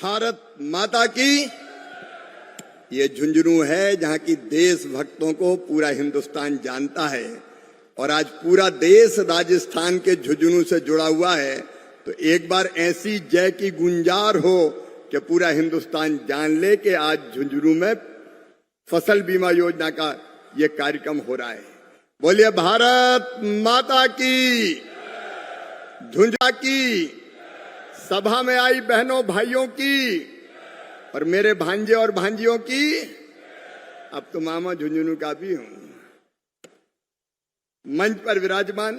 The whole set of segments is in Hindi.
भारत माता की। ये झुंझुनू है जहां की देशभक्तों को पूरा हिंदुस्तान जानता है और आज पूरा देश राजस्थान के झुंझुनू से जुड़ा हुआ है। तो एक बार ऐसी जय की गुंजार हो कि पूरा हिंदुस्तान जान ले कि आज झुंझुनू में फसल बीमा योजना का ये कार्यक्रम हो रहा है। बोलिए भारत माता की। झुंझुनू की सभा में आई बहनों भाइयों की और मेरे भांजे और भांजियों की। अब तो मामा झुंझुनू का भी हूं। मंच पर विराजमान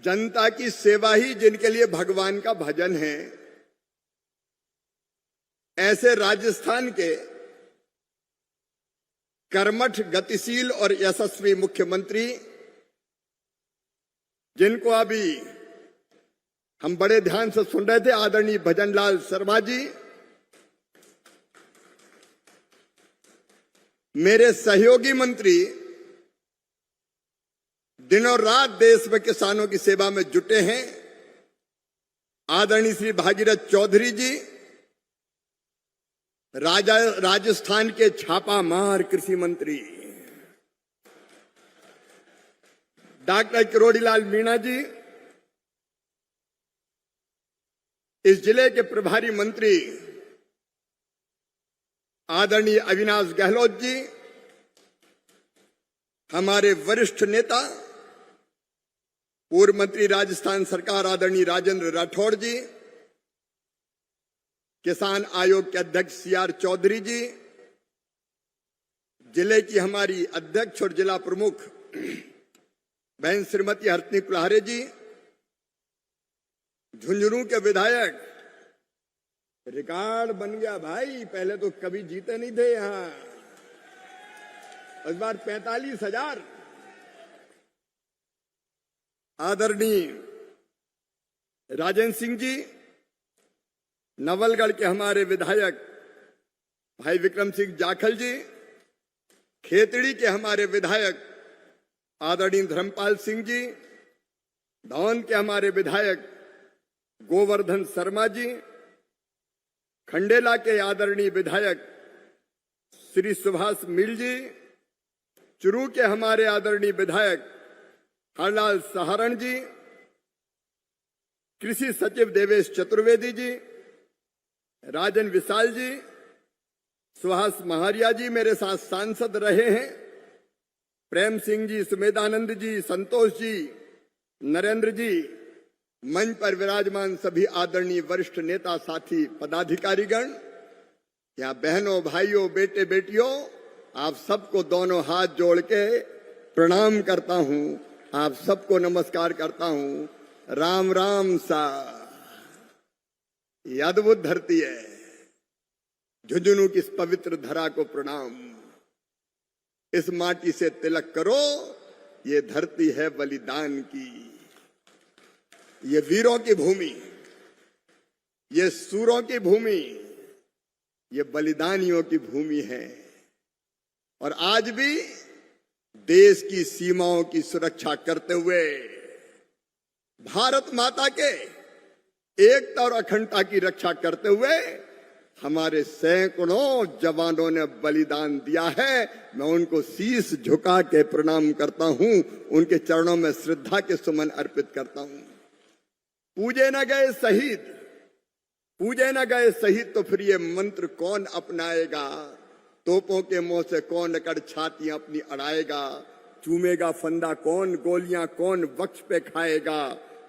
जनता की सेवा ही जिनके लिए भगवान का भजन है, ऐसे राजस्थान के कर्मठ, गतिशील और यशस्वी मुख्यमंत्री, जिनको अभी हम बड़े ध्यान से सुन रहे थे, आदरणीय भजनलाल शर्मा जी, मेरे सहयोगी मंत्री दिनों रात देश में किसानों की सेवा में जुटे हैं, आदरणीय श्री भागीरथ चौधरी जी, राजस्थान के छापामार कृषि मंत्री डॉक्टर किरोड़ीलाल मीणा जी, इस जिले के प्रभारी मंत्री आदरणीय अविनाश गहलोत जी, हमारे वरिष्ठ नेता पूर्व मंत्री राजस्थान सरकार आदरणीय राजेंद्र राठौड़ जी, किसान आयोग के अध्यक्ष सीआर चौधरी जी, जिले की हमारी अध्यक्ष और जिला प्रमुख बहन श्रीमती हरतनी कुल्हारे जी, झुंझुनू के विधायक, रिकॉर्ड बन गया भाई, पहले तो कभी जीते नहीं थे यहां, इस बार 45,000। आदरणीय राजेंद्र सिंह जी, नवलगढ़ के हमारे विधायक भाई विक्रम सिंह जाखल जी, खेतड़ी के हमारे विधायक आदरणीय धर्मपाल सिंह जी, धौन के हमारे विधायक गोवर्धन शर्मा जी, खंडेला के आदरणीय विधायक श्री सुभाष मिल जी, चुरू के हमारे आदरणीय विधायक हरलाल सहारण जी, कृषि सचिव देवेश चतुर्वेदी जी, राजन विशाल जी, सुहास महारिया जी मेरे साथ सांसद रहे हैं, प्रेम सिंह जी, सुमेधानंद जी, संतोष जी, नरेंद्र जी, मंच पर विराजमान सभी आदरणीय वरिष्ठ नेता, साथी, पदाधिकारीगण, यहाँ बहनों, भाइयों, बेटे बेटियों, आप सबको दोनों हाथ जोड़ के प्रणाम करता हूं, आप सबको नमस्कार करता हूं। राम राम सा। ये अद्भुत धरती है, झुंझुनू की इस पवित्र धरा को प्रणाम। इस माटी से तिलक करो, ये धरती है बलिदान की, ये वीरों की भूमि, ये सूरों की भूमि, ये बलिदानियों की भूमि है। और आज भी देश की सीमाओं की सुरक्षा करते हुए, भारत माता के एकता और अखंडता की रक्षा करते हुए हमारे सैकड़ों जवानों ने बलिदान दिया है। मैं उनको शीश झुका के प्रणाम करता हूं, उनके चरणों में श्रद्धा के सुमन अर्पित करता हूं। पूजे न गए शहीद, पूजे न गए शहीद, तो फिर ये मंत्र कौन अपनाएगा? तोपों के मुंह से कौन अकड़ छातियां अपनी अड़ाएगा? चूमेगा फंदा कौन, गोलियां कौन वक्ष पे खाएगा?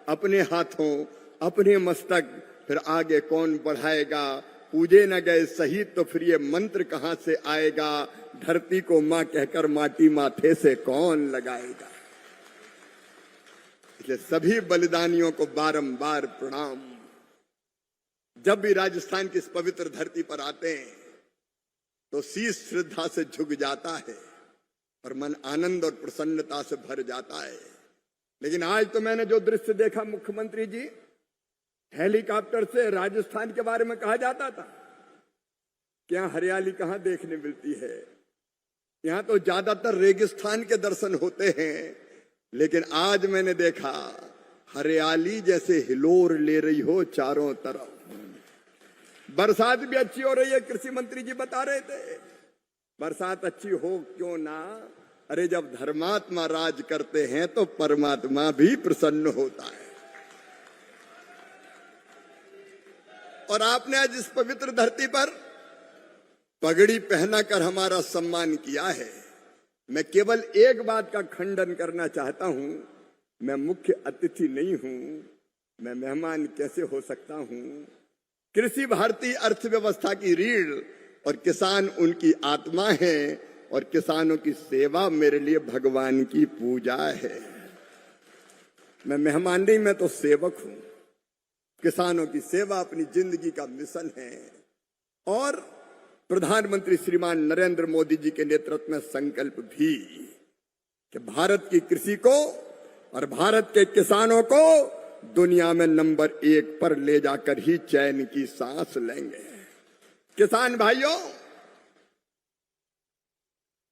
अपने हाथों अपने मस्तक फिर आगे कौन बढ़ाएगा? पूजे न गए शहीद, तो फिर ये मंत्र कहां से आएगा? धरती को मां कहकर माटी माथे से कौन लगाएगा? इसलिए सभी बलिदानियों को बारंबार प्रणाम। जब भी राजस्थान की इस पवित्र धरती पर आते हैं तो शीश श्रद्धा से झुक जाता है और मन आनंद और प्रसन्नता से भर जाता है। लेकिन आज तो मैंने जो दृश्य देखा मुख्यमंत्री जी, हेलीकॉप्टर से राजस्थान के बारे में कहा जाता था, क्या हरियाली कहां देखने मिलती है? यहां तो ज्यादातर रेगिस्तान के दर्शन होते हैं, लेकिन आज मैंने देखा हरियाली जैसे हिलोर ले रही हो चारों तरफ। बरसात भी अच्छी हो रही है, कृषि मंत्री जी बता रहे थे। बरसात अच्छी हो क्यों ना, अरे जब धर्मात्मा राज करते हैं तो परमात्मा भी प्रसन्न होता है। और आपने आज इस पवित्र धरती पर पगड़ी पहनाकर हमारा सम्मान किया है। मैं केवल एक बात का खंडन करना चाहता हूं, मैं मुख्य अतिथि नहीं हूं, मैं मेहमान कैसे हो सकता हूं। कृषि भारतीय अर्थव्यवस्था की रीढ़ और किसान उनकी आत्मा है, और किसानों की सेवा मेरे लिए भगवान की पूजा है। मैं मेहमान नहीं, मैं तो सेवक हूं। किसानों की सेवा अपनी जिंदगी का मिशन है, और प्रधानमंत्री श्रीमान नरेंद्र मोदी जी के नेतृत्व में संकल्प भी कि भारत की कृषि को और भारत के किसानों को दुनिया में नंबर 1 पर ले जाकर ही चैन की सांस लेंगे। किसान भाइयों,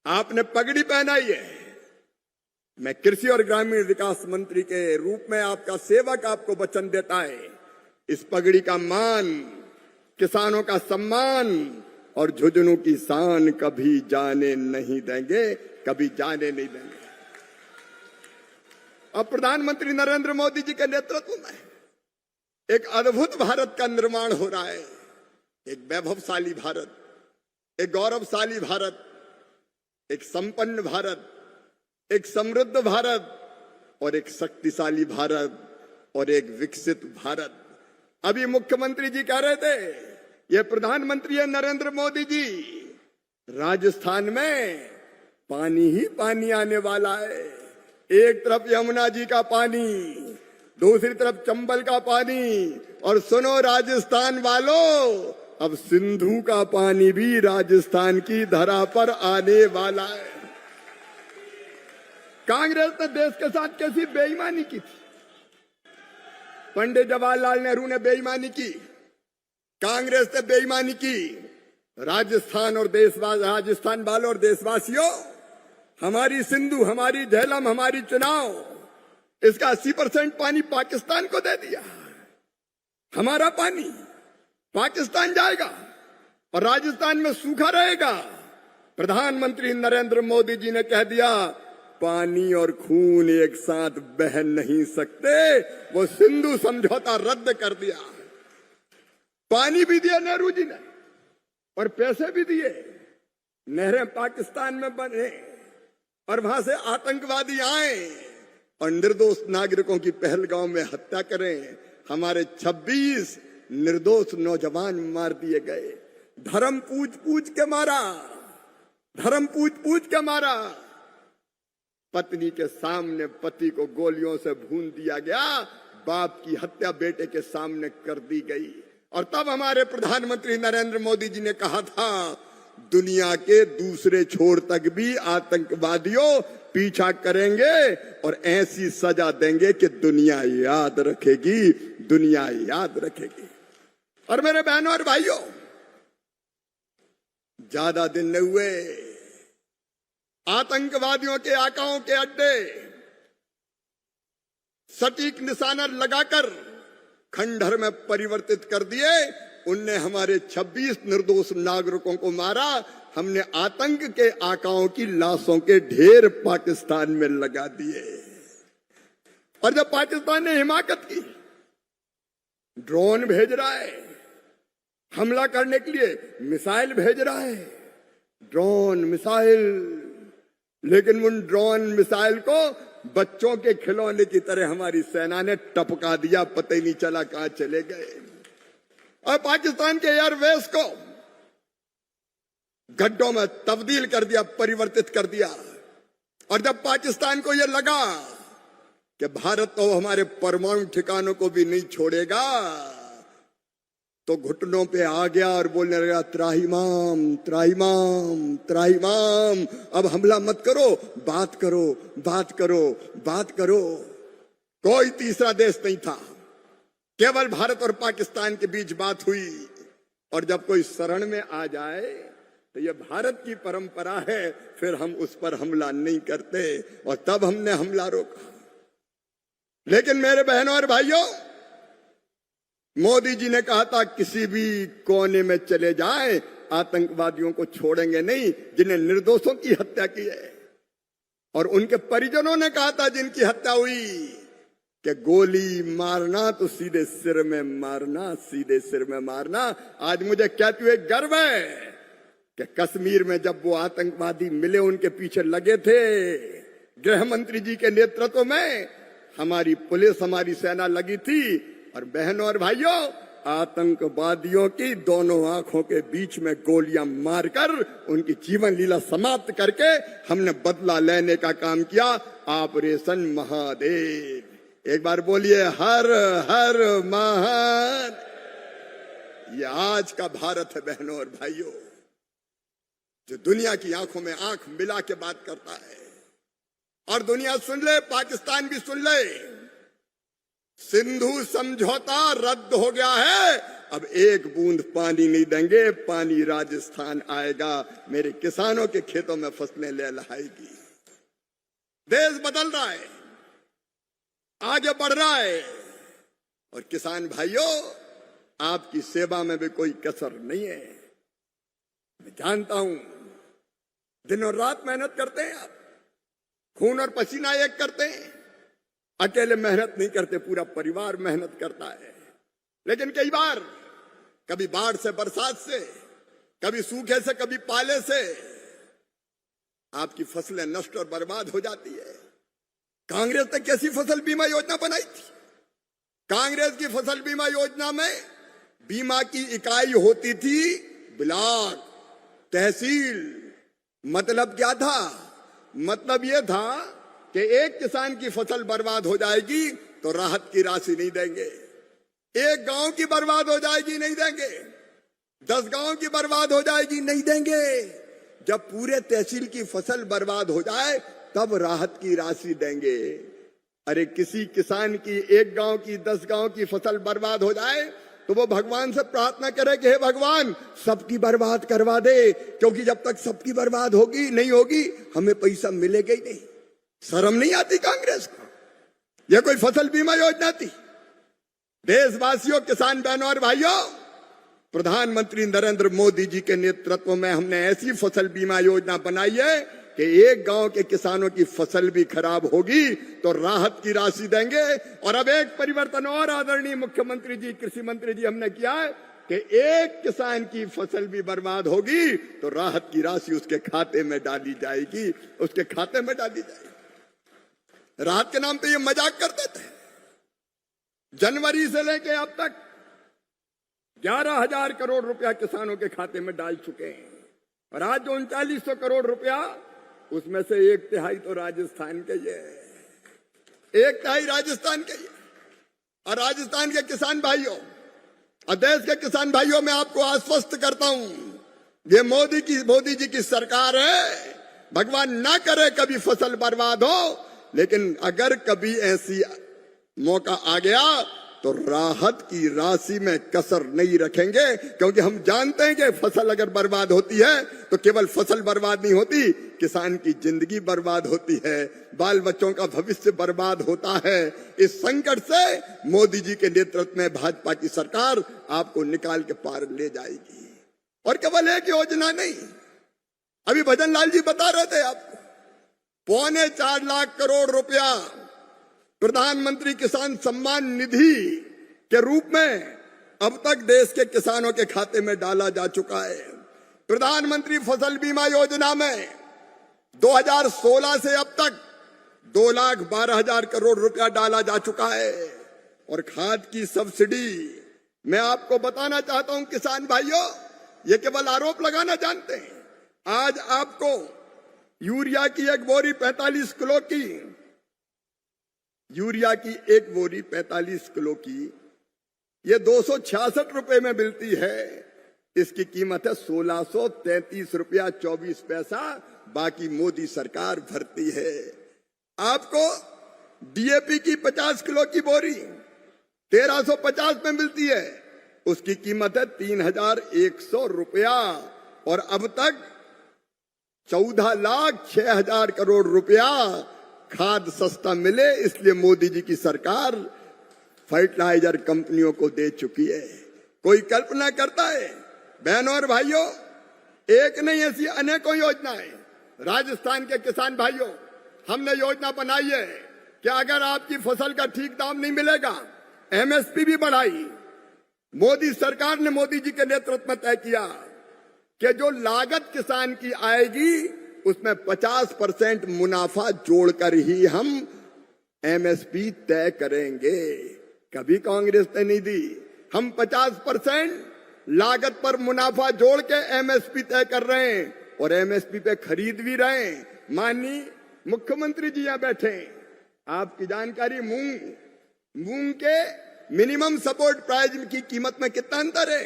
आपने पगड़ी पहनाई है। मैं कृषि और ग्रामीण विकास मंत्री के रूप में आपका सेवक आपको वचन देता है, इस पगड़ी का मान, किसानों का सम्मान और झुंझुनू की शान कभी जाने नहीं देंगे, कभी जाने नहीं देंगे। अब प्रधानमंत्री नरेंद्र मोदी जी के नेतृत्व में एक अद्भुत भारत का निर्माण हो रहा है। एक वैभवशाली भारत, एक गौरवशाली भारत, एक संपन्न भारत, एक समृद्ध भारत और एक शक्तिशाली भारत और एक विकसित भारत। अभी मुख्यमंत्री जी कह रहे थे, ये प्रधानमंत्री है नरेंद्र मोदी जी, राजस्थान में पानी ही पानी आने वाला है। एक तरफ यमुना जी का पानी, दूसरी तरफ चंबल का पानी, और सुनो राजस्थान वालों, अब सिंधु का पानी भी राजस्थान की धरा पर आने वाला है। कांग्रेस ने देश के साथ कैसी बेईमानी की थी। पंडित जवाहरलाल नेहरू ने बेईमानी की, कांग्रेस ने बेईमानी की। राजस्थान वालों और देशवासियों, हमारी सिंधु, हमारी झेलम, हमारी चुनाव, इसका 80% पानी पाकिस्तान को दे दिया। हमारा पानी पाकिस्तान जाएगा और राजस्थान में सूखा रहेगा। प्रधानमंत्री नरेंद्र मोदी जी ने कह दिया, पानी और खून एक साथ बह नहीं सकते। वो सिंधु समझौता रद्द कर दिया। पानी भी दिया नेहरू जी ने और पैसे भी दिए। नहरें पाकिस्तान में बने और वहां से आतंकवादी आए और निर्दोष नागरिकों की पहलगांव में हत्या करें। हमारे 26 निर्दोष नौजवान मार दिए गए। धर्म पूछ पूछ के मारा, धर्म पूछ पूछ के मारा। पत्नी के सामने पति को गोलियों से भून दिया गया। बाप की हत्या बेटे के सामने कर दी गई। और तब हमारे प्रधानमंत्री नरेंद्र मोदी जी ने कहा था, दुनिया के दूसरे छोर तक भी आतंकवादियों पीछा करेंगे और ऐसी सजा देंगे कि दुनिया याद रखेगी, दुनिया याद रखेगी। और मेरे बहनों और भाइयों, ज्यादा दिन नहीं हुए, आतंकवादियों के आकाओं के अड्डे सटीक निशाना लगाकर खंडहर में परिवर्तित कर दिए। उनने हमारे 26 निर्दोष नागरिकों को मारा। हमने आतंक के आकाओं की लाशों के ढेर पाकिस्तान में लगा दिए। और जब पाकिस्तान ने हिमाकत की, ड्रोन भेज रहा है हमला करने के लिए, मिसाइल भेज रहा है, ड्रोन मिसाइल, लेकिन उन ड्रोन मिसाइल को बच्चों के खिलौने की तरह हमारी सेना ने टपका दिया, पता ही नहीं चला कहां चले गए। और पाकिस्तान के एयरवेस को गड्ढों में तब्दील कर दिया, परिवर्तित कर दिया। और जब पाकिस्तान को यह लगा कि भारत तो हमारे परमाणु ठिकानों को भी नहीं छोड़ेगा, तो घुटनों पे आ गया और बोलने लगा, त्राहिमाम त्राहिमाम त्राहिमाम, अब हमला मत करो, बात करो, बात करो, बात करो। कोई तीसरा देश नहीं था, केवल भारत और पाकिस्तान के बीच बात हुई। और जब कोई शरण में आ जाए तो यह भारत की परंपरा है, फिर हम उस पर हमला नहीं करते। और तब हमने हमला रोका। लेकिन मेरे बहनों और भाइयों, मोदी जी ने कहा था किसी भी कोने में चले जाएं, आतंकवादियों को छोड़ेंगे नहीं जिन्हें निर्दोषों की हत्या की है। और उनके परिजनों ने कहा था जिनकी हत्या हुई कि गोली मारना तो सीधे सिर में मारना, सीधे सिर में मारना। आज मुझे कहते हुए गर्व है कि कश्मीर में जब वो आतंकवादी मिले, उनके पीछे लगे थे, गृह मंत्री जी के नेतृत्व में हमारी पुलिस, हमारी सेना लगी थी। और बहनों और भाइयों, आतंकवादियों की दोनों आंखों के बीच में गोलियां मारकर उनकी जीवन लीला समाप्त करके हमने बदला लेने का काम किया। ऑपरेशन महादेव। एक बार बोलिए हर हर महान। ये आज का भारत है बहनों और भाइयों, जो दुनिया की आंखों में आंख मिला के बात करता है। और दुनिया सुन ले, पाकिस्तान भी सुन ले, सिंधु समझौता रद्द हो गया है। अब एक बूंद पानी नहीं देंगे, पानी राजस्थान आएगा, मेरे किसानों के खेतों में फसलें लहलहाएगी। देश बदल रहा है, आगे बढ़ रहा है। और किसान भाइयों, आपकी सेवा में भी कोई कसर नहीं है। मैं जानता हूं दिनों रात मेहनत करते हैं आप, खून और पसीना एक करते हैं। अकेले मेहनत नहीं करते, पूरा परिवार मेहनत करता है। लेकिन कई बार कभी बाढ़ से, बरसात से, कभी सूखे से, कभी पाले से आपकी फसलें नष्ट और बर्बाद हो जाती है। कांग्रेस ने कैसी फसल बीमा योजना बनाई थी? कांग्रेस की फसल बीमा योजना में बीमा की इकाई होती थी ब्लॉक, तहसील। मतलब क्या था? मतलब यह था कि एक किसान की फसल बर्बाद हो जाएगी तो राहत की राशि नहीं देंगे, एक गांव की बर्बाद हो जाएगी नहीं देंगे, 10 गांव की बर्बाद हो जाएगी नहीं देंगे। जब पूरे तहसील की फसल बर्बाद हो जाए तब राहत की राशि देंगे। अरे किसी किसान की, एक गांव की, 10 गांव की फसल बर्बाद हो जाए तो वो भगवान से प्रार्थना करे कि हे भगवान सबकी बर्बाद करवा दे, क्योंकि जब तक सबकी बर्बाद होगी नहीं होगी हमें पैसा मिलेगा ही नहीं। शर्म नहीं आती कांग्रेस को? यह कोई फसल बीमा योजना थी? देशवासियों, किसान बहनों और भाइयों, प्रधानमंत्री नरेंद्र मोदी जी के नेतृत्व में हमने ऐसी फसल बीमा योजना बनाई है कि एक गांव के किसानों की फसल भी खराब होगी तो राहत की राशि देंगे। और अब एक परिवर्तन और आदरणीय मुख्यमंत्री जी, कृषि मंत्री जी, हमने किया है कि एक किसान की फसल भी बर्बाद होगी तो राहत की राशि उसके खाते में डाली जाएगी, उसके खाते में डाली जाएगी। राहत के नाम पे ये मजाक करते थे। जनवरी से लेके अब तक 11,000 करोड़ रुपया किसानों के खाते में डाल चुके हैं। और आज जो 3900 करोड़ रुपया, उसमें से 1/3 तो राजस्थान के ये, 1/3 राजस्थान के ये। और राजस्थान के किसान भाइयों और देश के किसान भाइयों, मैं आपको आश्वस्त करता हूं, ये मोदी जी की सरकार है। भगवान ना करे कभी फसल बर्बाद हो, लेकिन अगर कभी ऐसी मौका आ गया तो राहत की राशि में कसर नहीं रखेंगे, क्योंकि हम जानते हैं कि फसल अगर बर्बाद होती है तो केवल फसल बर्बाद नहीं होती, किसान की जिंदगी बर्बाद होती है, बाल बच्चों का भविष्य बर्बाद होता है। इस संकट से मोदी जी के नेतृत्व में भाजपा की सरकार आपको निकाल के पार ले जाएगी। और केवल एक योजना नहीं, अभी भजन लाल जी बता रहे थे आपको, 4.25 लाख करोड़ रुपया प्रधानमंत्री किसान सम्मान निधि के रूप में अब तक देश के किसानों के खाते में डाला जा चुका है। प्रधानमंत्री फसल बीमा योजना में 2016 से अब तक 2,12,000 करोड़ रुपया डाला जा चुका है। और खाद की सब्सिडी, मैं आपको बताना चाहता हूं किसान भाइयों, ये केवल आरोप लगाना जानते हैं। आज आपको यूरिया की एक बोरी 45 किलो की, यूरिया की एक बोरी 45 किलो की ये 266 रुपए में मिलती है। इसकी कीमत है 1633 रुपया 24 पैसा, बाकी मोदी सरकार भरती है। आपको डीएपी की 50 किलो की बोरी 1350 में मिलती है, उसकी कीमत है 3,100 रुपया। और अब तक 14,06,000 करोड़ रुपया खाद सस्ता मिले, इसलिए मोदी जी की सरकार फर्टिलाइजर कंपनियों को दे चुकी है। कोई कल्पना करता है? बहनों और भाइयों, एक नहीं ऐसी अनेकों योजनाएं राजस्थान के किसान भाइयों, हमने योजना बनाई है कि अगर आपकी फसल का ठीक दाम नहीं मिलेगा, एमएसपी भी बढ़ाई। मोदी सरकार ने मोदी जी के नेतृत्व में तय किया कि जो लागत किसान की आएगी उसमें 50% मुनाफा जोड़कर ही हम एमएसपी तय करेंगे। कभी कांग्रेस ने नहीं दी। हम 50% लागत पर मुनाफा जोड़ के एमएसपी तय कर रहे हैं और एमएसपी पे खरीद भी रहे हैं। माननीय मुख्यमंत्री जी यहां बैठे हैं, आपकी जानकारी, मूंग के मिनिमम सपोर्ट प्राइस की कीमत में कितना अंतर है?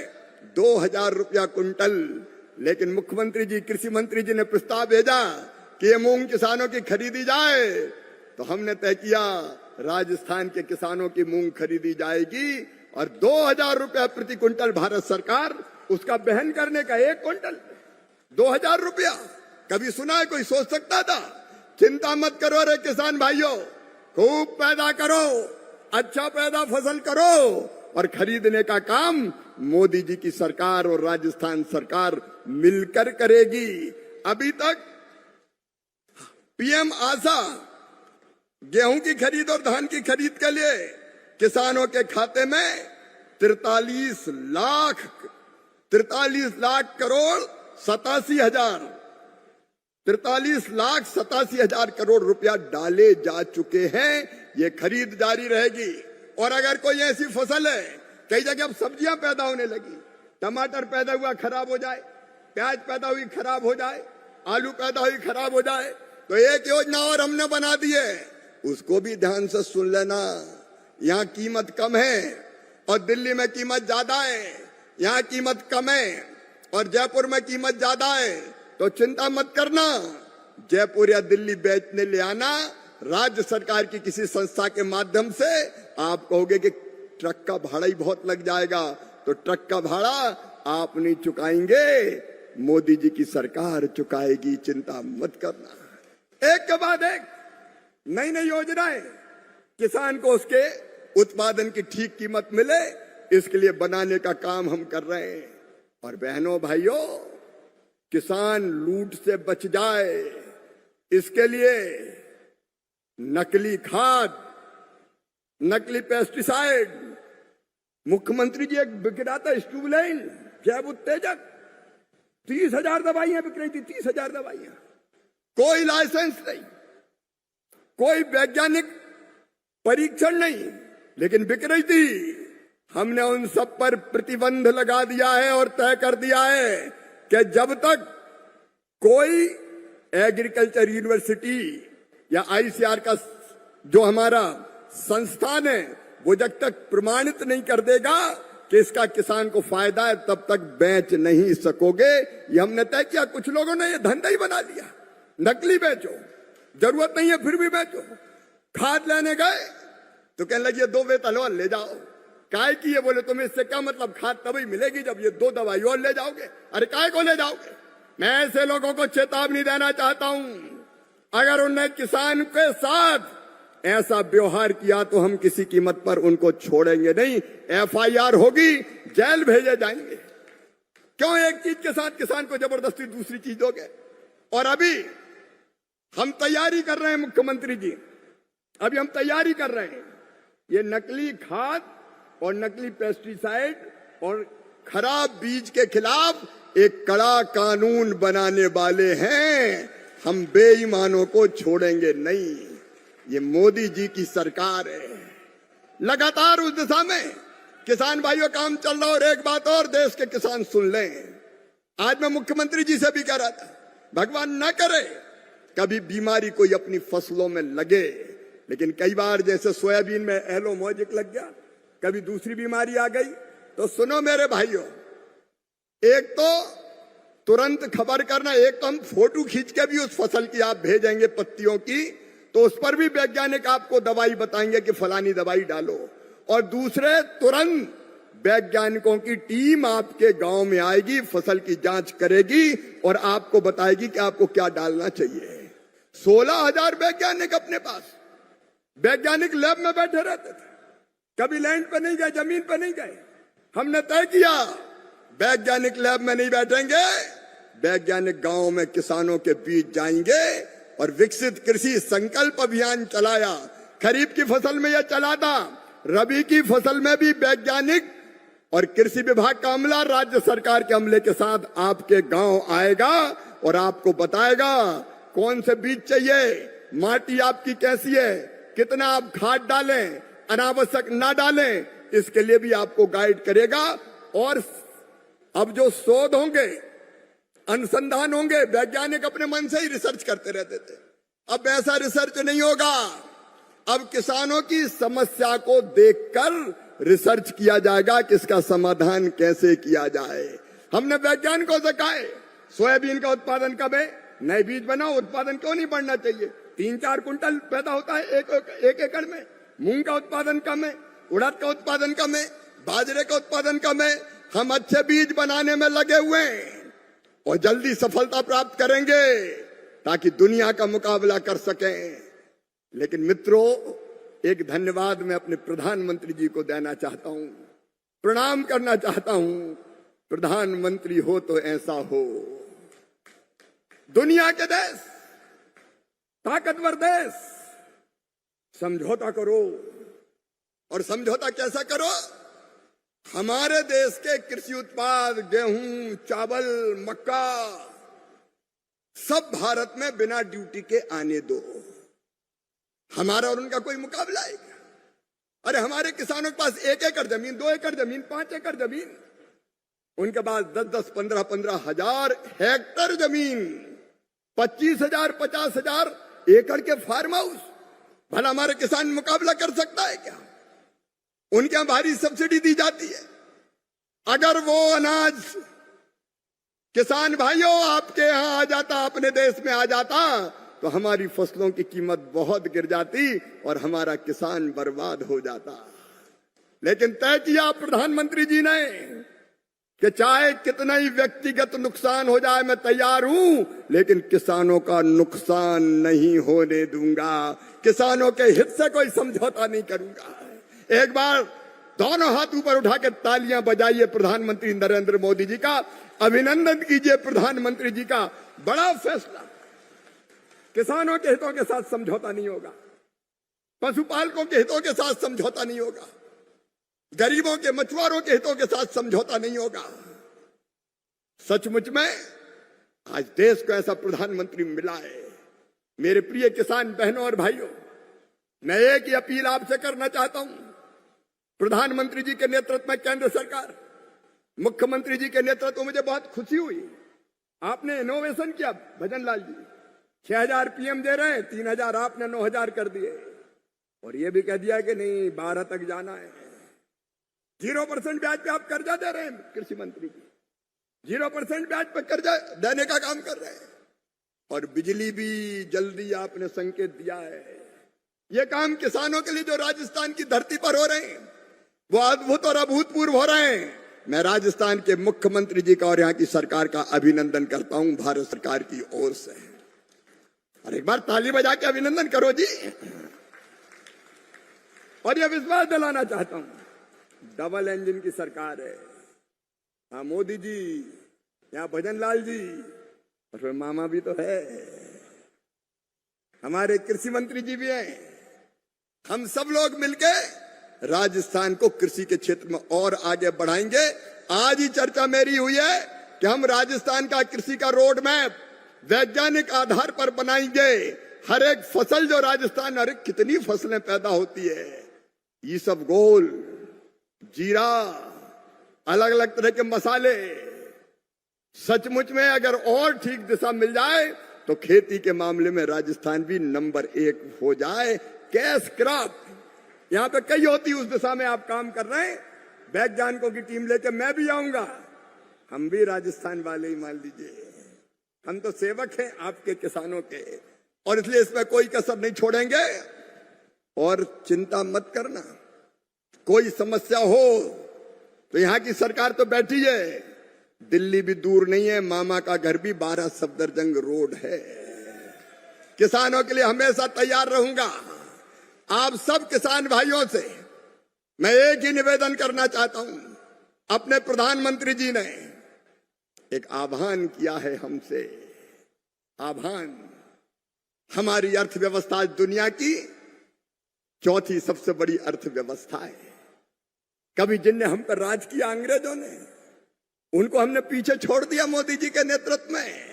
2000 रुपया कुंटल। लेकिन मुख्यमंत्री जी, कृषि मंत्री जी ने प्रस्ताव भेजा कि ये मूंग किसानों की खरीदी जाए, तो हमने तय किया राजस्थान के किसानों की मूंग खरीदी जाएगी और 2000 रुपया प्रति कुंटल भारत सरकार उसका बहन करने का। 1 कुंटल 2000 रुपया, कभी सुना है? कोई सोच सकता था? चिंता मत करो रे किसान भाइयों, खूब पैदा करो, अच्छा पैदा फसल करो और खरीदने का काम मोदी जी की सरकार और राजस्थान सरकार मिलकर करेगी। अभी तक पीएम आशा गेहूं की खरीद और धान की खरीद के लिए किसानों के खाते में 43 लाख करोड़ 87,000 करोड़ रुपया डाले जा चुके हैं। ये खरीद जारी रहेगी। और अगर कोई ऐसी फसल है, कई जगह अब सब्जियां पैदा होने लगी, टमाटर पैदा हुआ खराब हो जाए, प्याज पैदा हुई खराब हो जाए, आलू पैदा हुई खराब हो जाए, तो एक योजना और हमने बना दी है, उसको भी ध्यान से सुन लेना। यहाँ कीमत कम है और दिल्ली में कीमत ज्यादा है, यहाँ कीमत कम है और जयपुर में कीमत ज्यादा है, तो चिंता मत करना। जयपुर या दिल्ली बेचने ले आना, राज्य सरकार की किसी संस्था के माध्यम से आप कहोगे कि ट्रक का भाड़ा ही बहुत लग जाएगा, तो ट्रक का भाड़ा आप नहीं चुकाएंगे, मोदी जी की सरकार चुकाएगी, चिंता मत करना। एक के बाद एक नई नई योजनाएं किसान को उसके उत्पादन की ठीक कीमत मिले, इसके लिए बनाने का काम हम कर रहे हैं। और बहनों भाइयों, किसान लूट से बच जाए, इसके लिए नकली खाद, नकली पेस्टिसाइड, मुख्यमंत्री जी एक बिक रहा था स्टूबलाइन, जैव उत्तेजक, 30,000 दवाइयां बिक रही थी, 30,000 दवाइयां, कोई लाइसेंस नहीं, कोई वैज्ञानिक परीक्षण नहीं, लेकिन बिक रही थी। हमने उन सब पर प्रतिबंध लगा दिया है और तय कर दिया है कि जब तक कोई एग्रीकल्चर यूनिवर्सिटी या आईसीआर का जो हमारा संस्थान है, वो जब तक प्रमाणित नहीं कर देगा कि इसका किसान को फायदा है, तब तक बेच नहीं सकोगे। ये हमने तय किया। कुछ लोगों ने ये धंधा ही बना लिया, नकली बेचो, जरूरत नहीं है फिर भी बेचो। खाद लेने गए तो कहने लगे 2 बोतल और ले जाओ। काय की है? बोले तुम्हें इससे क्या मतलब, खाद तभी मिलेगी जब ये 2 दवाई और ले जाओगे। अरे काय को ले जाओगे? मैं ऐसे लोगों को चेतावनी देना चाहता हूं, अगर उन्होंने किसान के साथ ऐसा व्यवहार किया तो हम किसी कीमत पर उनको छोड़ेंगे नहीं। एफआईआर होगी, जेल भेजे जाएंगे। क्यों एक चीज के साथ किसान को जबरदस्ती दूसरी चीज दोगे? और अभी हम तैयारी कर रहे हैं, मुख्यमंत्री जी, अभी हम तैयारी कर रहे हैं, ये नकली खाद और नकली पेस्टिसाइड और खराब बीज के खिलाफ एक कड़ा कानून बनाने वाले हैं। हम बेईमानों को छोड़ेंगे नहीं। ये मोदी जी की सरकार है, लगातार उस दिशा में किसान भाइयों काम चल रहा। और एक बात और देश के किसान सुन लें, आज मैं मुख्यमंत्री जी से भी कह रहा था, भगवान न करे कभी बीमारी कोई अपनी फसलों में लगे, लेकिन कई बार जैसे सोयाबीन में एलो मोजिक लग गया, कभी दूसरी बीमारी आ गई, तो सुनो मेरे भाइयों, एक तो तुरंत खबर करना, एक तो हम फोटो खींच के भी उस फसल की आप भेजेंगे पत्तियों की, तो उस पर भी वैज्ञानिक आपको दवाई बताएंगे कि फलानी दवाई डालो। और दूसरे, तुरंत वैज्ञानिकों की टीम आपके गांव में आएगी, फसल की जांच करेगी और आपको बताएगी कि आपको क्या डालना चाहिए। 16,000 वैज्ञानिक अपने पास, वैज्ञानिक लैब में बैठे रहते थे, कभी लैंड पे नहीं गए, जमीन पे नहीं गए। हमने तय किया वैज्ञानिक लैब में नहीं बैठेंगे, वैज्ञानिक गांव में किसानों के बीच जाएंगे और विकसित कृषि संकल्प अभियान चलाया। खरीफ की फसल में यह चला था, रबी की फसल में भी वैज्ञानिक और कृषि विभाग का अमला राज्य सरकार के अमले के साथ आपके गांव आएगा और आपको बताएगा कौन से बीज चाहिए, माटी आपकी कैसी है, कितना आप खाद डालें, अनावश्यक ना डालें, इसके लिए भी आपको गाइड करेगा। और अब जो शोध होंगे, अनुसंधान होंगे, वैज्ञानिक अपने मन से ही रिसर्च करते रहते थे, अब ऐसा रिसर्च नहीं होगा। अब किसानों की समस्या को देखकर रिसर्च किया जाएगा कि इसका समाधान कैसे किया जाए। हमने वैज्ञानिकों से कहा सोयाबीन का उत्पादन कब है, नए बीज बनाओ, उत्पादन क्यों नहीं बढ़ना चाहिए, 3-4 कुंटल पैदा होता है एक एकड़ में। मूंग का उत्पादन कम है, उड़द का उत्पादन कम है, बाजरे का उत्पादन कम है। हम अच्छे बीज बनाने में लगे हुए हैं और जल्दी सफलता प्राप्त करेंगे ताकि दुनिया का मुकाबला कर सकें। लेकिन मित्रों, एक धन्यवाद मैं अपने प्रधानमंत्री जी को देना चाहता हूं, प्रणाम करना चाहता हूं। प्रधानमंत्री हो तो ऐसा हो। दुनिया के देश, ताकतवर देश, समझौता करो। और समझौता कैसा करो? हमारे देश के कृषि उत्पाद, गेहूं, चावल, मक्का, सब भारत में बिना ड्यूटी के आने दो। हमारा और उनका कोई मुकाबला है क्या? अरे हमारे किसानों के पास 1 एकड़ जमीन, 2 एकड़ जमीन, 5 एकड़ जमीन, उनके पास 10-10, 15-15 हजार हेक्टर जमीन, 25,000, 50,000 एकड़ के फार्म हाउस। भला हमारे किसान मुकाबला कर सकता है क्या? उनके यहां भारी सब्सिडी दी जाती है। अगर वो अनाज किसान भाइयों आपके यहां आ जाता, अपने देश में आ जाता, तो हमारी फसलों की कीमत बहुत गिर जाती और हमारा किसान बर्बाद हो जाता। लेकिन तय किया प्रधानमंत्री जी ने कि चाहे कितना ही व्यक्तिगत नुकसान हो जाए, मैं तैयार हूं, लेकिन किसानों का नुकसान नहीं होने दूंगा, किसानों के हित से कोई समझौता नहीं करूंगा। एक बार दोनों हाथ ऊपर उठा के तालियां बजाइए प्रधानमंत्री नरेंद्र मोदी जी का, अभिनंदन कीजिए प्रधानमंत्री जी का। बड़ा फैसला, किसानों के हितों के साथ समझौता नहीं होगा, पशुपालकों के हितों के साथ समझौता नहीं होगा, गरीबों के, मछुआरों के हितों के साथ समझौता नहीं होगा। सचमुच में आज देश को ऐसा प्रधानमंत्री मिला है। मेरे प्रिय किसान बहनों और भाइयों, मैं एक ही अपील आपसे करना चाहता हूं। प्रधानमंत्री जी के नेतृत्व में केंद्र सरकार, मुख्यमंत्री जी के नेतृत्व में मुझे बहुत खुशी हुई। आपने इनोवेशन किया भजन लाल जी, 6,000 पीएम दे रहे हैं, 3,000 आपने 9,000 कर दिए और ये भी कह दिया कि नहीं 12 तक जाना है। 0% ब्याज पे आप कर्जा दे रहे हैं, कृषि मंत्री जी 0% ब्याज पे कर्जा देने का काम कर रहे हैं। और बिजली भी जल्दी आपने संकेत दिया है। ये काम किसानों के लिए जो राजस्थान की धरती पर हो रहे हैं वो अद्भुत और अभूतपूर्व हो रहे हैं। मैं राजस्थान के मुख्यमंत्री जी का और यहाँ की सरकार का अभिनंदन करता हूं भारत सरकार की ओर से। और एक बार ताली बजा के अभिनंदन करो जी। और यह विश्वास दिलाना चाहता हूं, डबल इंजन की सरकार है। हाँ मोदी जी, यहाँ भजन लाल जी, और फिर मामा भी तो है, हमारे कृषि मंत्री जी भी हैं। हम सब लोग मिलके राजस्थान को कृषि के क्षेत्र में और आगे बढ़ाएंगे। आज ही चर्चा मेरी हुई है कि हम राजस्थान का कृषि का रोड मैप वैज्ञानिक आधार पर बनाएंगे। हर एक फसल जो राजस्थान, हर एक कितनी फसलें पैदा होती है, ये सब गोल, जीरा, अलग अलग तरह के मसाले, सचमुच में अगर और ठीक दिशा मिल जाए तो खेती के मामले में राजस्थान भी नंबर 1 हो जाए। कैश क्रॉप यहां पे कई होती, उस दिशा में आप काम कर रहे हैं। वैज्ञानिकों की टीम लेकर मैं भी आऊंगा। हम भी राजस्थान वाले ही मान लीजिए, हम तो सेवक हैं आपके किसानों के, और इसलिए इसमें कोई कसर नहीं छोड़ेंगे। और चिंता मत करना, कोई समस्या हो तो यहाँ की सरकार तो बैठी है, दिल्ली भी दूर नहीं है, मामा का घर भी 12 सफदरजंग रोड है। किसानों के लिए हमेशा तैयार रहूंगा। आप सब किसान भाइयों से मैं एक ही निवेदन करना चाहता हूं। अपने प्रधानमंत्री जी ने एक आह्वान किया है हमसे। आह्वान, हमारी अर्थव्यवस्था दुनिया की चौथी सबसे बड़ी अर्थव्यवस्था है। कभी जिनने हम पर राज किया अंग्रेजों ने, उनको हमने पीछे छोड़ दिया मोदी जी के नेतृत्व में।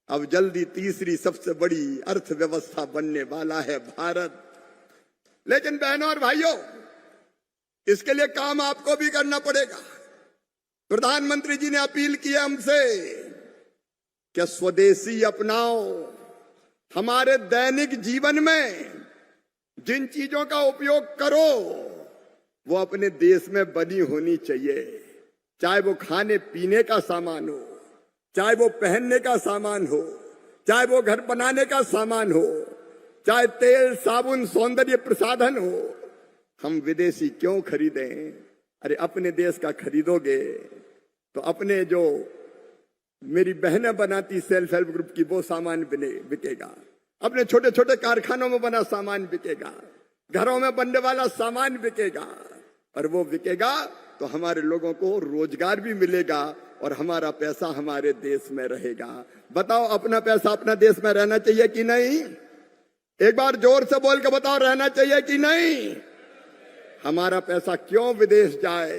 अब जल्दी तीसरी सबसे बड़ी अर्थव्यवस्था बनने वाला है भारत। लेकिन बहनों और भाइयों, इसके लिए काम आपको भी करना पड़ेगा। प्रधानमंत्री जी ने अपील की है हमसे कि स्वदेशी अपनाओ। हमारे दैनिक जीवन में जिन चीजों का उपयोग करो वो अपने देश में बनी होनी चाहिए। चाहे वो खाने पीने का सामान हो, चाहे वो पहनने का सामान हो, चाहे वो घर बनाने का सामान हो, चाहे तेल साबुन सौंदर्य प्रसाधन हो। हम विदेशी क्यों खरीदें? अरे अपने देश का खरीदोगे तो अपने जो मेरी बहनें बनाती सेल्फ हेल्प ग्रुप की वो सामान बिकेगा, अपने छोटे छोटे कारखानों में बना सामान बिकेगा, घरों में बनने वाला सामान बिकेगा। और वो बिकेगा तो हमारे लोगों को रोजगार भी मिलेगा और हमारा पैसा हमारे देश में रहेगा। बताओ, अपना पैसा अपना देश में रहना चाहिए कि नहीं? एक बार जोर से बोल के बताओ, रहना चाहिए कि नहीं? हमारा पैसा क्यों विदेश जाए?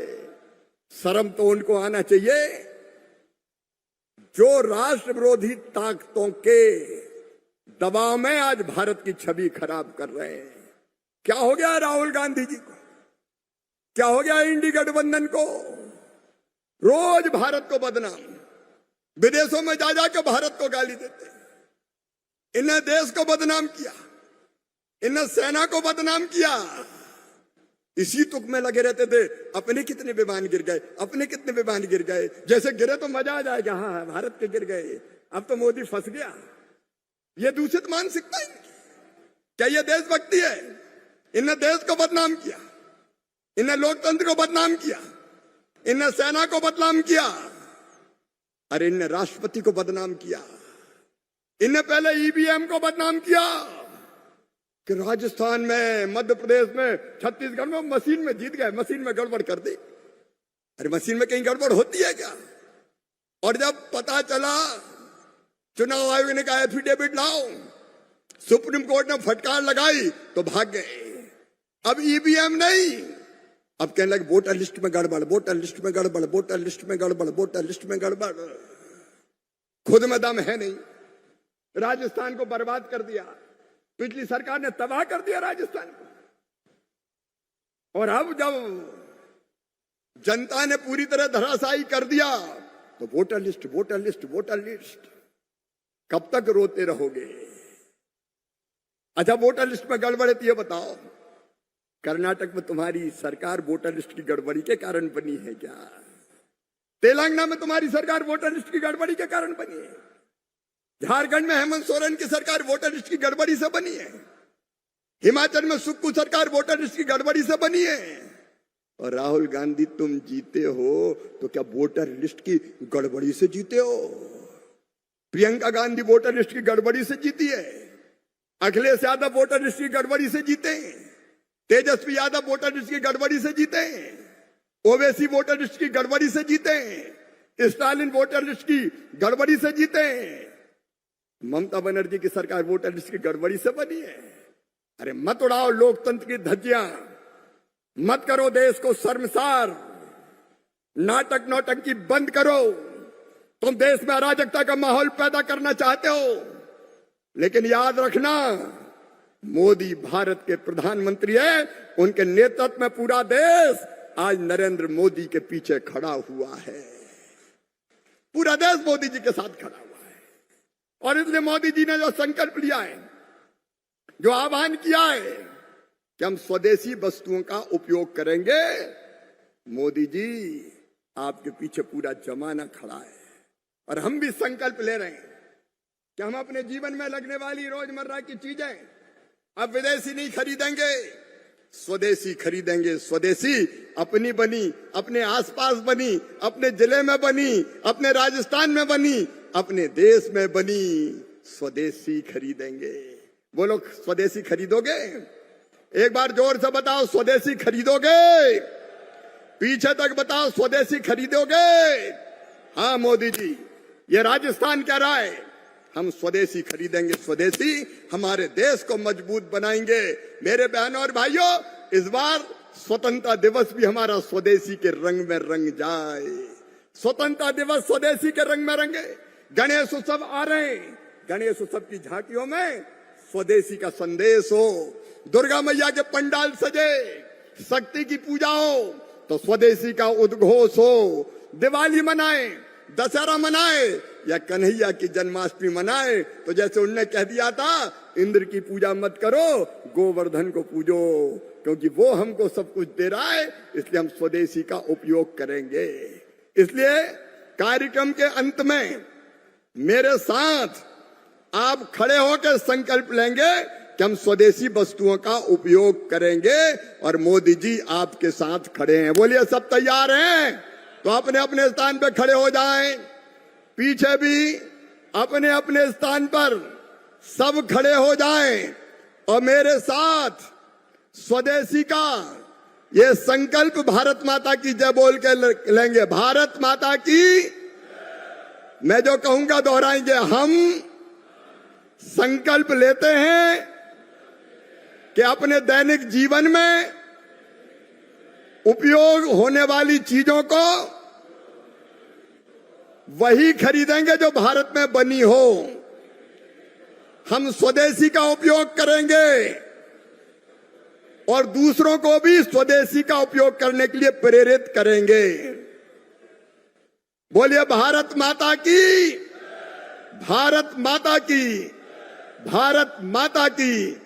शर्म तो उनको आना चाहिए जो राष्ट्र विरोधी ताकतों के दबाव में आज भारत की छवि खराब कर रहे हैं। क्या हो गया राहुल गांधी जी को? क्या हो गया इंडी गठबंधन को? रोज भारत को बदनाम, विदेशों में जा जाकर भारत को गाली देते। इन्हें देश को बदनाम किया, इन्हें सेना को बदनाम किया। इसी तुक में लगे रहते थे। अपने कितने विमान गिर गए, अपने कितने विमान गिर गए। जैसे गिरे तो मजा आ जाएगा, हाँ भारत के गिर गए, अब तो मोदी फंस गया। ये दूषित मानसिकता है। क्या ये देशभक्ति है? इन्हें देश को बदनाम किया, इन्हें लोकतंत्र को बदनाम किया, इन्हें सेना को बदनाम किया। अरे इन्हें राष्ट्रपति को बदनाम किया। इन्हें पहले ईवीएम को बदनाम किया कि राजस्थान में, मध्य प्रदेश में, छत्तीसगढ़ में मशीन में जीत गए, मशीन में गड़बड़ कर दी। अरे मशीन में कहीं गड़बड़ होती है क्या? और जब पता चला, चुनाव आयोग ने कहा एफिडेविट लाओ, सुप्रीम कोर्ट ने फटकार लगाई तो भाग गए। अब ईवीएम नहीं, अब कहने लगे वोटर लिस्ट में गड़बड़, वोटर लिस्ट में गड़बड़, वोटर लिस्ट में गड़बड़, वोटर लिस्ट में गड़बड़। खुद में दम है नहीं। राजस्थान को बर्बाद कर दिया, पिछली सरकार ने तबाह कर दिया राजस्थान को। और अब जब जनता ने पूरी तरह धराशायी कर दिया तो voter list, voter list, voter list. कब तक रोते रहोगे? अच्छा, वोटर लिस्ट में गड़बड़ है तो ये बताओ, कर्नाटक में तुम्हारी सरकार वोटर लिस्ट की गड़बड़ी के कारण बनी है क्या? तेलंगाना में तुम्हारी सरकार वोटर लिस्ट की गड़बड़ी के कारण बनी है। झारखंड में हेमंत सोरेन की सरकार वोटर लिस्ट की गड़बड़ी से बनी है। हिमाचल में सुक्खू सरकार वोटर लिस्ट की गड़बड़ी से बनी है। और राहुल गांधी तुम जीते हो तो क्या वोटर लिस्ट की गड़बड़ी से जीते हो? प्रियंका गांधी वोटर लिस्ट की गड़बड़ी से जीती है। अखिलेश यादव वोटर लिस्ट की गड़बड़ी से जीते हैं। तेजस्वी यादव वोटर लिस्ट की गड़बड़ी से जीते हैं। ओवैसी वोटर लिस्ट की गड़बड़ी से जीते हैं। स्टालिन वोटर लिस्ट की गड़बड़ी से जीते हैं। ममता बनर्जी की सरकार वोटर लिस्ट की गड़बड़ी से बनी है। अरे मत उड़ाओ लोकतंत्र की धज्जियां, मत करो देश को शर्मसार। नाटक नौटंकी बंद करो। तुम देश में अराजकता का माहौल पैदा करना चाहते हो, लेकिन याद रखना, मोदी भारत के प्रधानमंत्री है। उनके नेतृत्व में पूरा देश आज नरेंद्र मोदी के पीछे खड़ा हुआ है। पूरा देश मोदी जी के साथ खड़ा हुआ है। और इसलिए मोदी जी ने जो संकल्प लिया है, जो आह्वान किया है कि हम स्वदेशी वस्तुओं का उपयोग करेंगे, मोदी जी आपके पीछे पूरा जमाना खड़ा है। और हम भी संकल्प ले रहे हैं कि हम अपने जीवन में लगने वाली रोजमर्रा की चीजें अब विदेशी नहीं खरीदेंगे, स्वदेशी खरीदेंगे। स्वदेशी अपनी बनी, अपने आसपास बनी, अपने जिले में बनी, अपने राजस्थान में बनी, अपने देश में बनी स्वदेशी खरीदेंगे। बोलो स्वदेशी खरीदोगे? एक बार जोर से बताओ स्वदेशी खरीदोगे? पीछे तक बताओ स्वदेशी खरीदोगे? हाँ मोदी जी, ये राजस्थान कह रहा है हम स्वदेशी खरीदेंगे, स्वदेशी हमारे देश को मजबूत बनाएंगे। मेरे बहनों और भाइयों, इस बार स्वतंत्रता दिवस भी हमारा स्वदेशी के रंग में रंग जाए। स्वतंत्रता दिवस स्वदेशी के रंग में रंगे। गणेश उत्सव आ रहे हैं, गणेश उत्सव की झांकियों में स्वदेशी का संदेश हो। दुर्गा मैया के पंडाल सजे, शक्ति की पूजा हो तो स्वदेशी का उद्घोष हो। दिवाली मनाए, दशहरा मनाए या कन्हैया की जन्माष्टमी मनाए तो जैसे उनने कह दिया था इंद्र की पूजा मत करो, गोवर्धन को पूजो, क्योंकि वो हमको सब कुछ दे रहा है, इसलिए हम स्वदेशी का उपयोग करेंगे। इसलिए कार्यक्रम के अंत में मेरे साथ आप खड़े होकर संकल्प लेंगे कि हम स्वदेशी वस्तुओं का उपयोग करेंगे और मोदी जी आपके साथ खड़े हैं। बोलिए सब तैयार हैं? तो अपने अपने स्थान पर खड़े हो जाएं। पीछे भी अपने अपने स्थान पर सब खड़े हो जाएं और मेरे साथ स्वदेशी का ये संकल्प भारत माता की जय बोल के लेंगे। भारत माता की, मैं जो कहूंगा दोहराएंगे। हम संकल्प लेते हैं कि अपने दैनिक जीवन में उपयोग होने वाली चीजों को वही खरीदेंगे जो भारत में बनी हो। हम स्वदेशी का उपयोग करेंगे और दूसरों को भी स्वदेशी का उपयोग करने के लिए प्रेरित करेंगे। बोलिए भारत माता की, भारत माता की, भारत माता की।